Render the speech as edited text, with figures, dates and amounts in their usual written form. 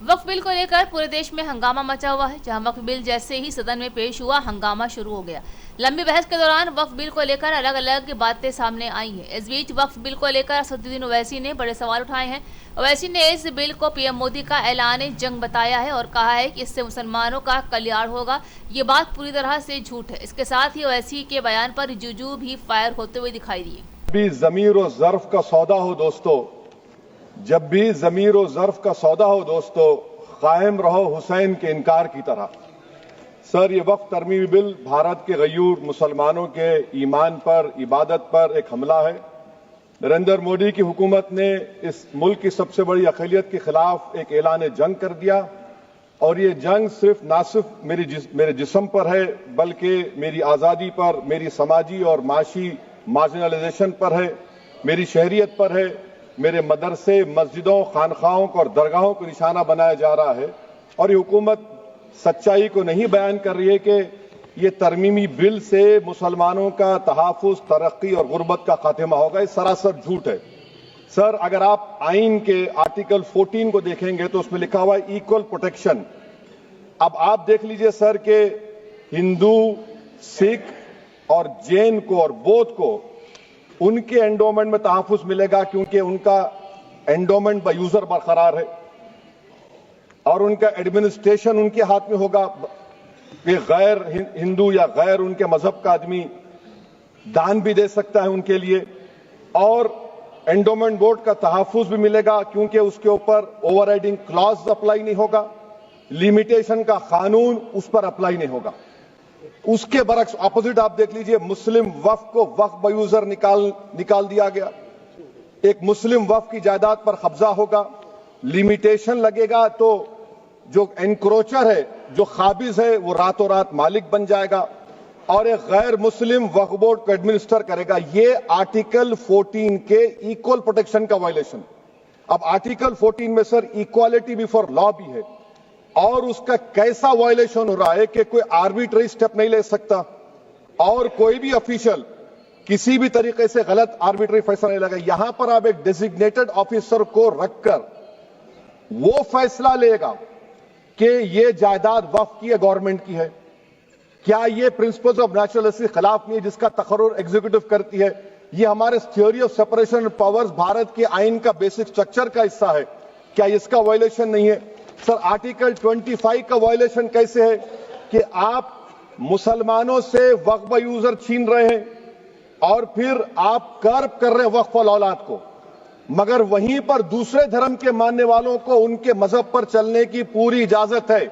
वक्फ bill को लेकर पूरे देश में हंगामा मचा हुआ है। जहां वक्फ बिल जैसे ही सदन में पेश हुआ, हंगामा शुरू हो गया। लंबी बहस के दौरान वक्फ बिल को लेकर अलग अलग बातें सामने आई हैं। इस बीच वक्फ बिल को लेकर असदुद्दीन ओवैसी ने बड़े सवाल उठाए हैं। ओवैसी ने इस बिल को पीएम मोदी का ऐलान जंग बताया है और कहा है कि इससे मुसलमानों का कल्याण होगा। ये बात पूरी तरह से झूठ है। इसके साथ ही ओवैसी के बयान पर जुजू भी फायर होते हुए दिखाई दिए। भी ज़मीर और ज़र्फ का सौदा हो दोस्तों, जब भी ज़मीर और ज़र्फ का सौदा हो दोस्तों, कायम रहो हुसैन के इनकार की तरह। सर, ये वक्फ तरमीमी बिल भारत के गयूर मुसलमानों के ईमान पर, इबादत पर एक हमला है। नरेंद्र मोदी की हुकूमत ने इस मुल्क की सबसे बड़ी अक़लियत के खिलाफ एक ऐलान जंग कर दिया और ये जंग ना सिर्फ मेरे जिस्म पर है, बल्कि मेरी आज़ादी पर, मेरी समाजी और माशी मार्जिनलाइजेशन पर है, मेरी शहरियत पर है, मेरे मदरसे, मस्जिदों, खानखाहों और दरगाहों को निशाना बनाया जा रहा है। और ये हुकूमत सच्चाई को नहीं बयान कर रही है कि ये तरमीमी बिल से मुसलमानों का तहफ़्फ़ुज़, तरक्की और गुर्बत का खात्मा होगा। ये सरासर झूठ है। सर, अगर आप आइन के आर्टिकल 14 को देखेंगे तो उसमें लिखा हुआ है इक्वल प्रोटेक्शन। अब आप देख लीजिए सर कि हिंदू, सिख और जैन को और बौद्ध को उनके एंडोमेंट में तहफ़्फ़ुज़ मिलेगा क्योंकि उनका एंडोमेंट बाय यूजर बरकरार है और उनका एडमिनिस्ट्रेशन उनके हाथ में होगा कि गैर हिंदू या गैर उनके मजहब का आदमी दान भी दे सकता है उनके लिए। और एंडोमेंट बोर्ड का तहफ़्फ़ुज़ भी मिलेगा क्योंकि उसके ऊपर ओवरराइडिंग क्लॉज अप्लाई नहीं होगा, लिमिटेशन का कानून उस पर अप्लाई नहीं होगा। उसके बरक्स ऑपोजिट आप देख लीजिए, मुस्लिम वक्फ को वक्फ बाय यूजर निकाल दिया गया। एक मुस्लिम वक्फ की जायदाद पर कब्जा होगा, लिमिटेशन लगेगा तो जो एनक्रोचर है, जो खाबिज है, वो रातों रात मालिक बन जाएगा और एक गैर मुस्लिम वक्फ बोर्ड को एडमिनिस्टर करेगा। ये आर्टिकल 14 के इक्वल प्रोटेक्शन का वायलेशन। अब आर्टिकल 14 में सर इक्वालिटी बिफोर लॉ भी है और उसका कैसा वायलेशन हो रहा है कि कोई आर्बिट्ररी स्टेप नहीं ले सकता और कोई भी ऑफिशियल किसी भी तरीके से गलत आर्बिट्ररी फैसला नहीं लगा। यहां पर आप एक डेजिग्नेटेड ऑफिसर को रखकर वो फैसला लेगा कि ये जायदाद वक्फ की है, गवर्नमेंट की है। क्या ये प्रिंसिपल्स ऑफ नेचुरलिटी के खिलाफ नहीं है जिसका तकर्रुर एग्जीक्यूटिव करती है? ये हमारे theory of separation of powers, Bharat के आइन का बेसिक स्ट्रक्चर का हिस्सा है। क्या इसका वायलेशन नहीं है? सर, आर्टिकल 25 का वायलेशन कैसे है कि आप मुसलमानों से वक्फ बाय यूजर छीन रहे हैं और फिर आप कर्ब कर रहे हैं वक्फ वाल औलाद को, मगर वहीं पर दूसरे धर्म के मानने वालों को उनके मजहब पर चलने की पूरी इजाजत है।